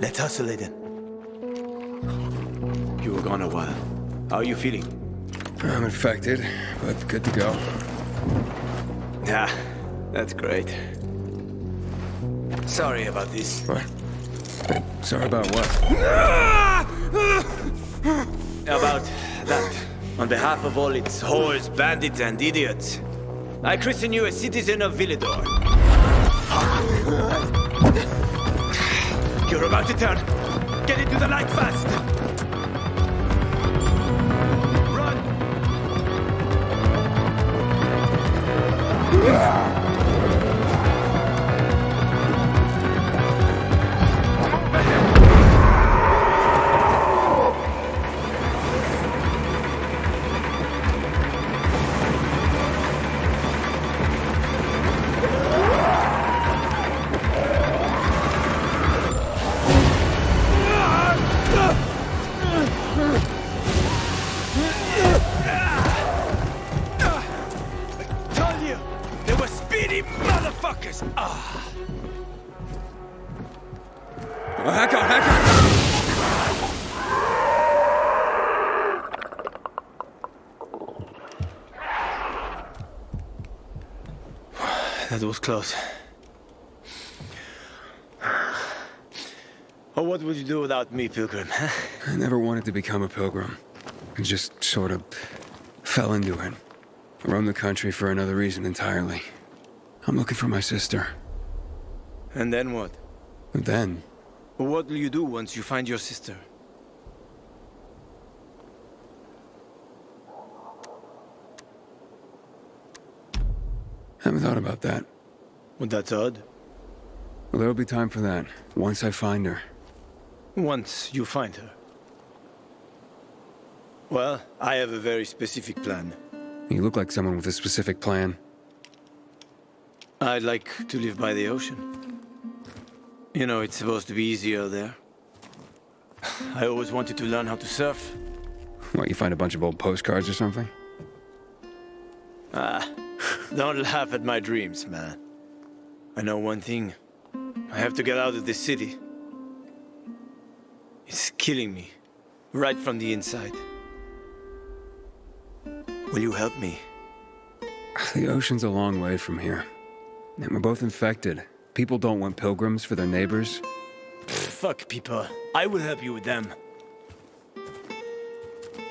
Let's hustle, Aiden. You were gone a while. How are you feeling? I'm infected, but good to go. Yeah, that's great. Sorry about this. What? Sorry about what? About that. On behalf of all its whores, bandits, and idiots, I christen you a citizen of Villedor. You're about to turn. Get into the light fast. Run! Hacker! That was close. Oh, what would you do without me, Pilgrim? I never wanted to become a pilgrim. I just sort of fell into it. I roamed the country for another reason entirely. I'm looking for my sister. And then what? And then? What will you do once you find your sister? Haven't thought about that. Well, that's odd. Well, there'll be time for that, once I find her. Once you find her. Well, I have a very specific plan. You look like someone with a specific plan. I'd like to live by the ocean. You know, it's supposed to be easier there. I always wanted to learn how to surf. What, you find a bunch of old postcards or something? Don't laugh at my dreams, man. I know one thing. I have to get out of this city. It's killing me, right from the inside. Will you help me? The ocean's a long way from here. And we're both infected. People don't want pilgrims for their neighbors. Fuck people. I will help you with them.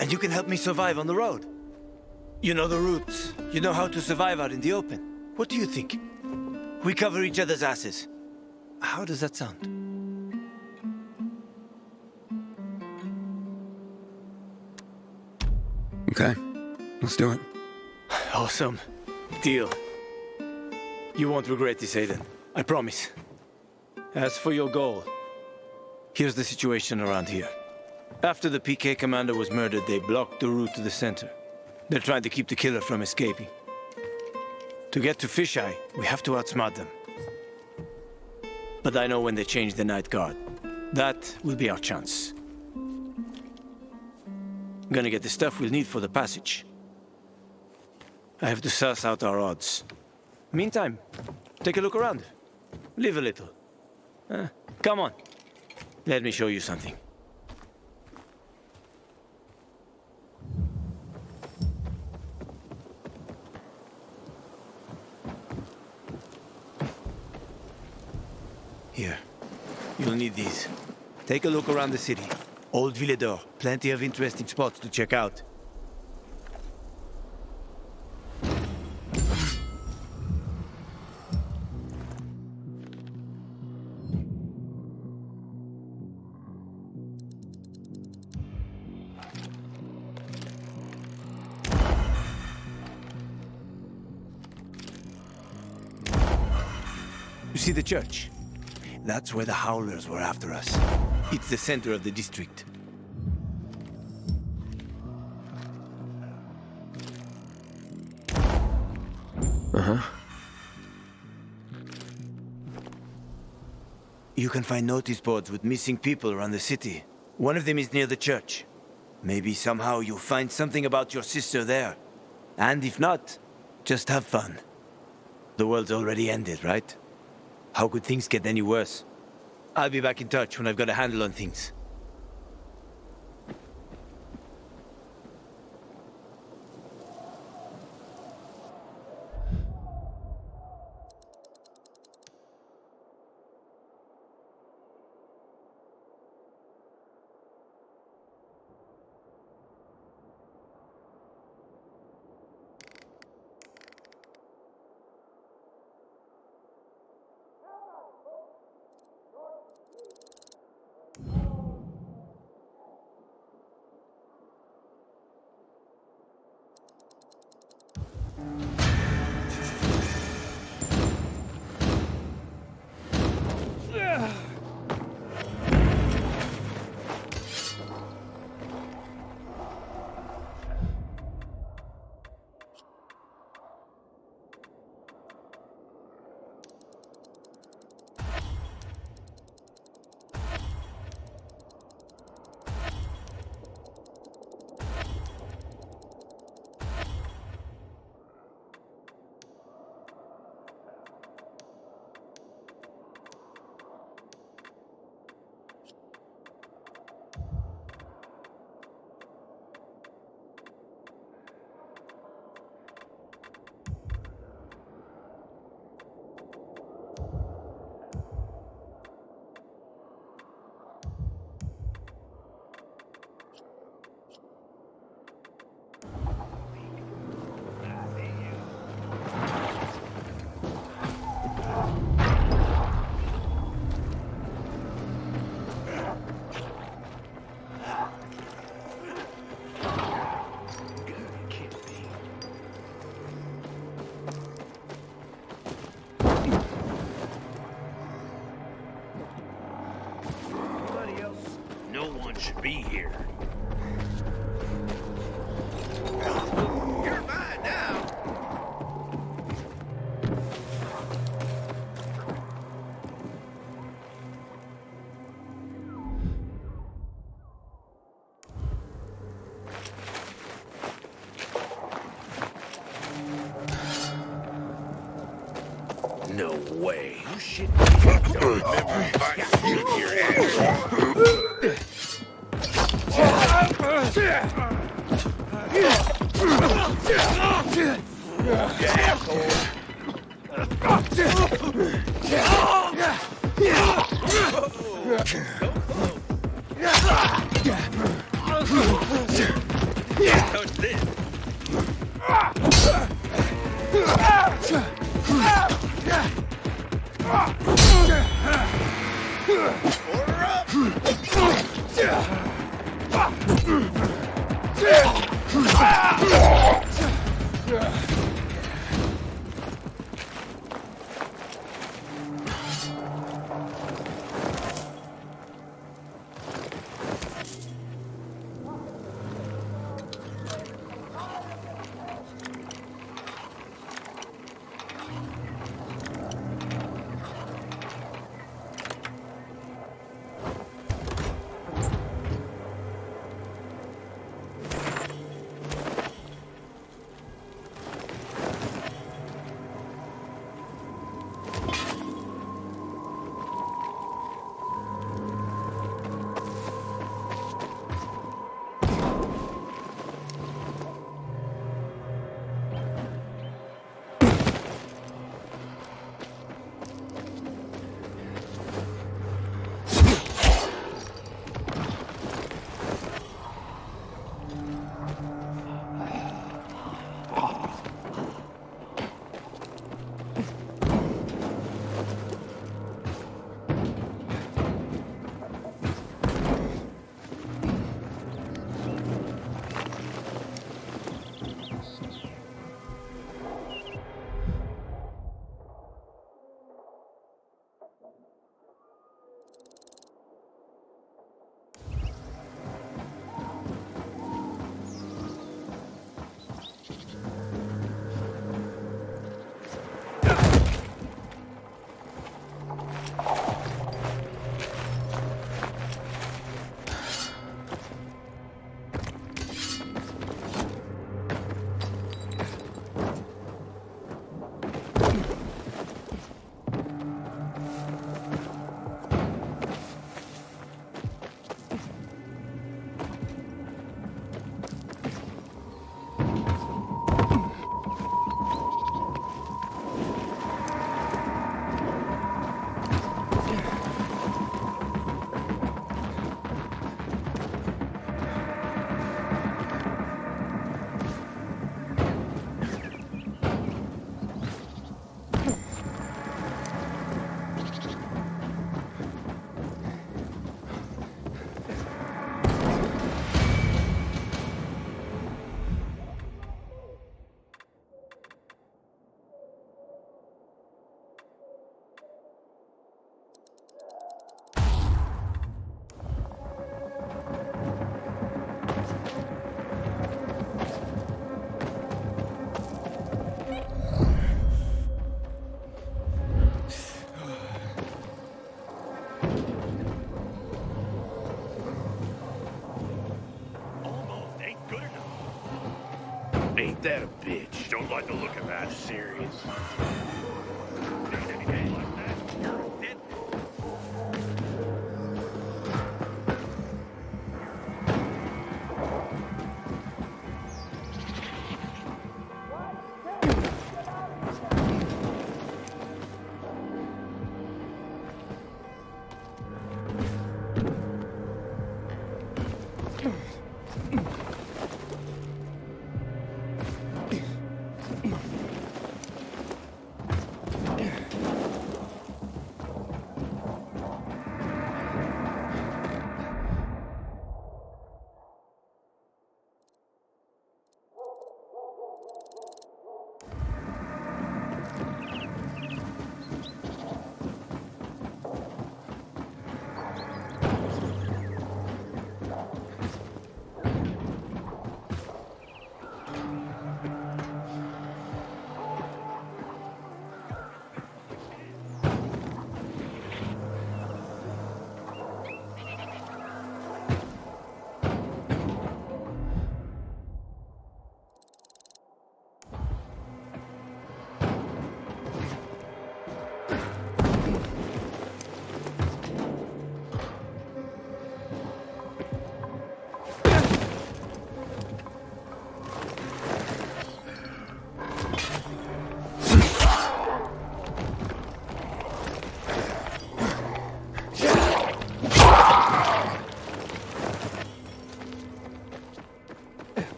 And you can help me survive on the road. You know the routes. You know how to survive out in the open. What do you think? We cover each other's asses. How does that sound? Okay, let's do it. Awesome. Deal. You won't regret this, Aiden. I promise. As for your goal, here's the situation around here. After the PK commander was murdered, they blocked the route to the center. They're trying to keep the killer from escaping. To get to Fisheye, we have to outsmart them. But I know when they change the night guard. That will be our chance. Gonna get the stuff we'll need for the passage. I have to suss out our odds. Meantime, take a look around. Live a little. Come on. Let me show you something. Here. You'll need these. Take a look around the city. Old Villedor. Plenty of interesting spots to check out. You see the church? That's where the Howlers were after us. It's the center of the district. You can find notice boards with missing people around the city. One of them is near the church. Maybe somehow you'll find something about your sister there. And if not, just have fun. The world's already ended, right? How could things get any worse? I'll be back in touch when I've got a handle on things. Should be here. You're mine now. No way. You shit. Don't remember inviting you to your ass. Touch this. Order up! to look at that series.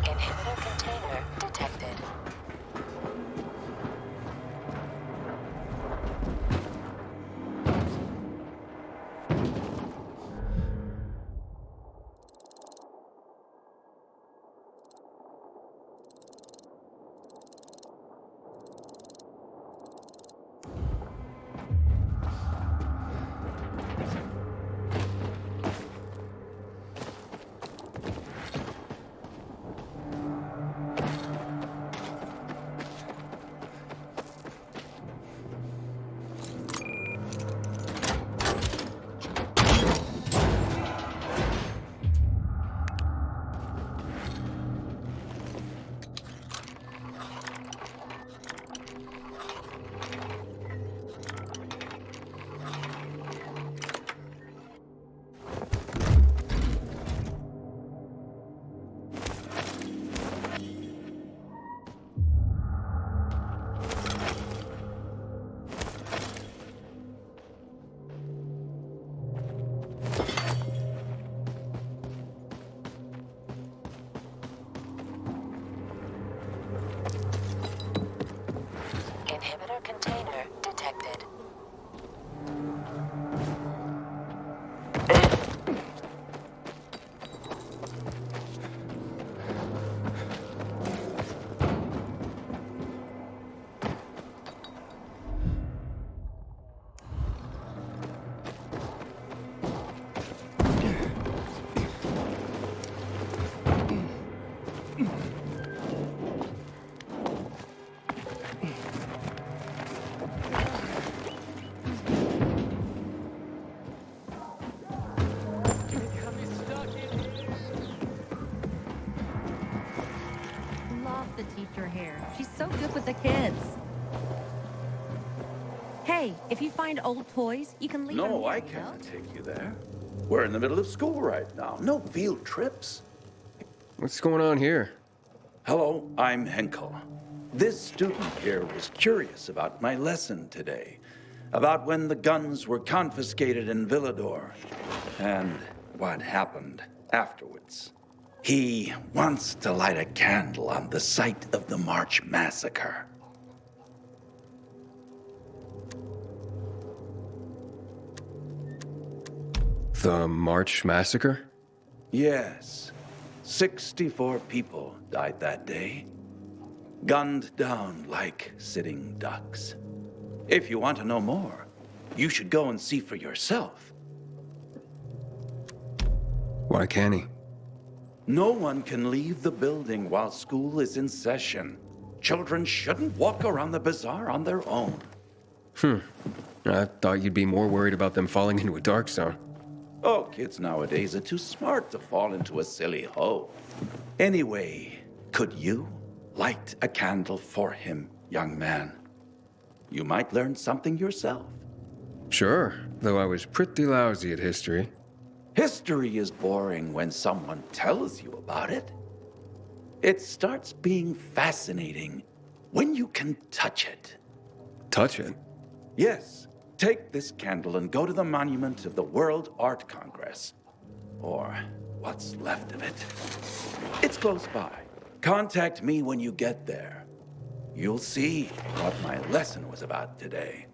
Inhibitor container detected. Inhibitor container detected. Love the teacher here. She's so good with the kids. Hey, if you find old toys, you can leave them No, here, I you know? can't take you there. We're in the middle of school right now. No field trips. What's going on here? Hello, I'm Henkel. This student here was curious about my lesson today, about when the guns were confiscated in Villador, and what happened afterwards. He wants to light a candle on the site of the March Massacre. The March Massacre? Yes, 64 people died that day, gunned down like sitting ducks. If you want to know more, you should go and see for yourself. Why can't he? No one can leave the building while school is in session. Children shouldn't walk around the bazaar on their own. I thought you'd be more worried about them falling into a dark zone. Oh, kids nowadays are too smart to fall into a silly hole. Anyway, could you light a candle for him, young man? You might learn something yourself. Sure, though I was pretty lousy at history. History is boring when someone tells you about it. It starts being fascinating when you can touch it. Touch it? Yes, take this candle and go to the monument of the World Art Congress. Or what's left of it. It's close by. Contact me when you get there. You'll see what my lesson was about today.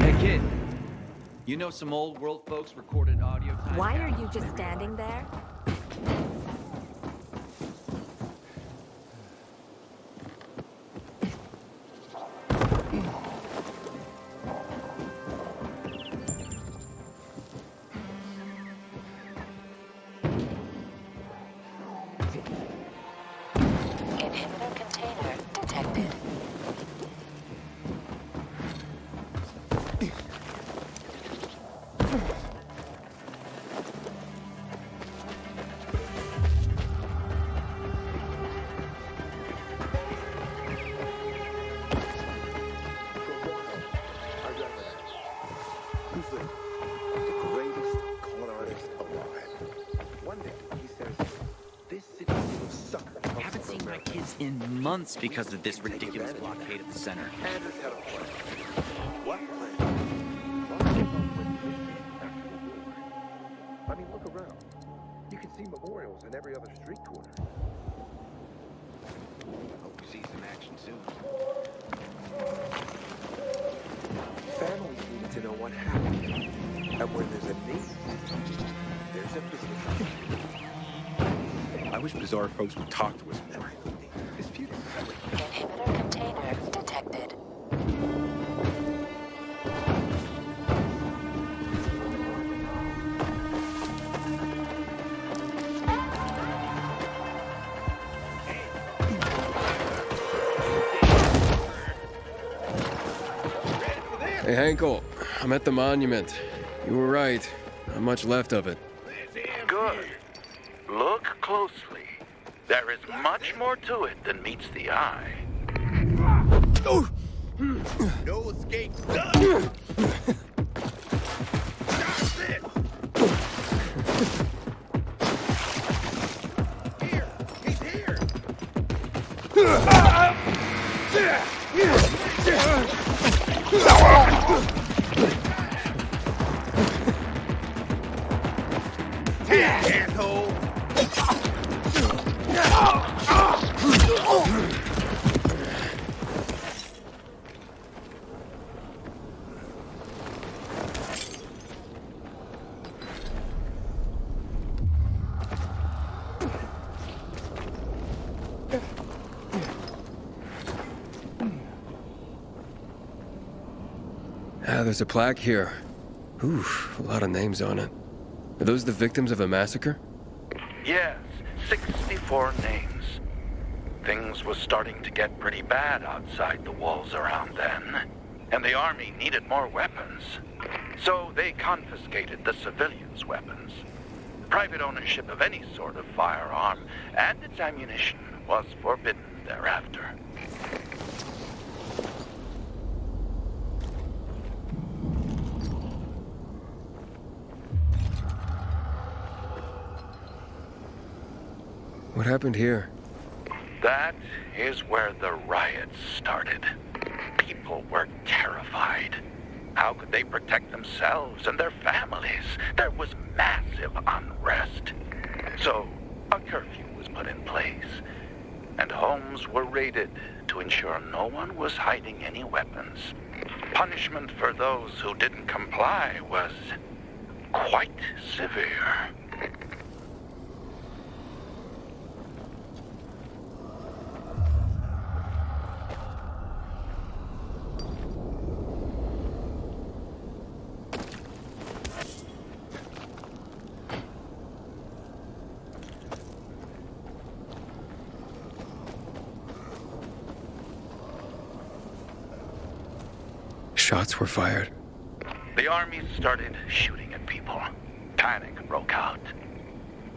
Hey kid, you know some old world folks recorded audio time. Why are you just standing there? Inhibitor container detected. Who's the greatest con artist alive? One day he says, this city will sucker. I haven't seen my kids in months because of this ridiculous blockade at the center. Anders had a plan. What plan? Well, he came up with this after the war. I mean, look around. You can see memorials in every other street corner. Hope we see some action soon. Families needed to know what happened. And where there's a need, there's a business. I wish Bizarre folks would talk to us more. Dispute is Inhibitor container detected. Hey, Henkel, I'm at the monument. You were right. Not much left of it. Good. Look closely. There is much more to it than meets the eye. no escape. Done. That's it. Here, he's here. Asshole. Ah, there's a plaque here. Ooh, a lot of names on it. Are those the victims of a massacre? Yes, 64 names. Things was starting to get pretty bad outside the walls around then, and the army needed more weapons. So they confiscated the civilians' weapons. Private ownership of any sort of firearm and its ammunition was forbidden thereafter. What happened here? That is where the riots started. People were terrified. How could they protect themselves and their families? There was massive unrest. So, a curfew was put in place, and homes were raided to ensure no one was hiding any weapons. Punishment for those who didn't comply was quite severe. Shots were fired. The army started shooting at people. Panic broke out.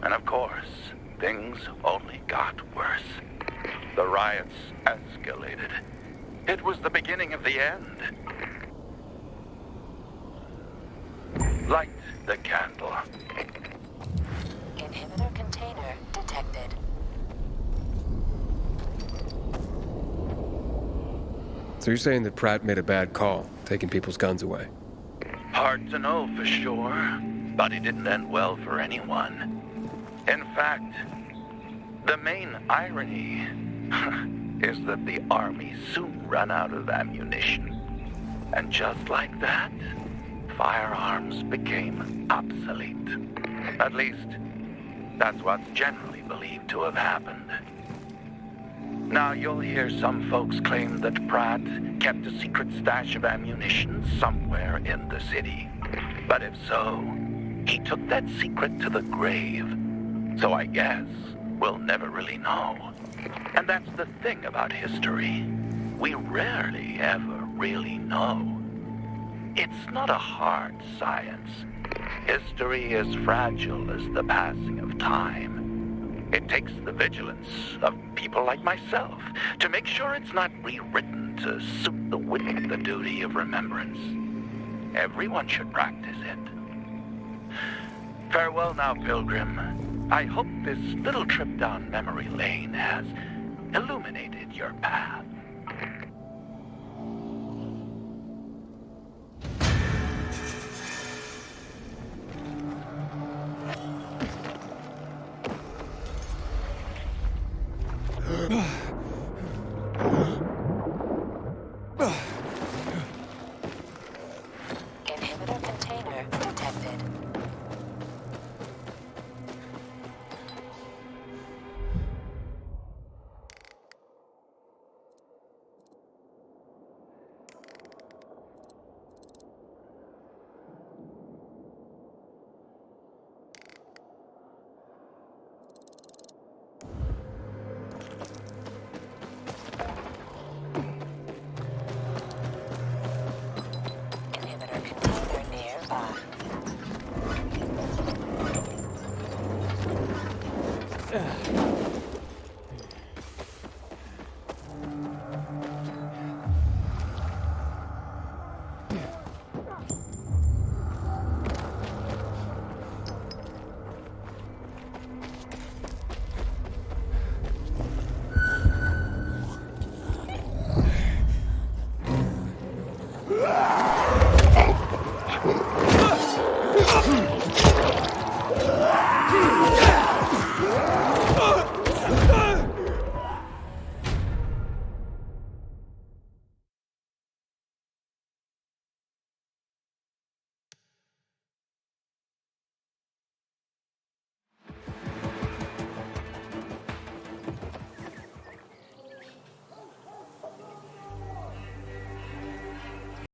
And of course, things only got worse. The riots escalated. It was the beginning of the end. Light the candle. Inhibitor container detected. So you're saying that Pratt made a bad call, taking people's guns away? Hard to know for sure, but it didn't end well for anyone. In fact, the main irony is that the army soon ran out of ammunition. And just like that, firearms became obsolete. At least, that's what's generally believed to have happened. Now, you'll hear some folks claim that Pratt kept a secret stash of ammunition somewhere in the city. But if so, he took that secret to the grave. So I guess we'll never really know. And that's the thing about history. We rarely ever really know. It's not a hard science. History is fragile as the passing of time. It takes the vigilance of people like myself to make sure it's not rewritten to suit the whim of the duty of remembrance. Everyone should practice it. Farewell now, Pilgrim. I hope this little trip down memory lane has illuminated your path.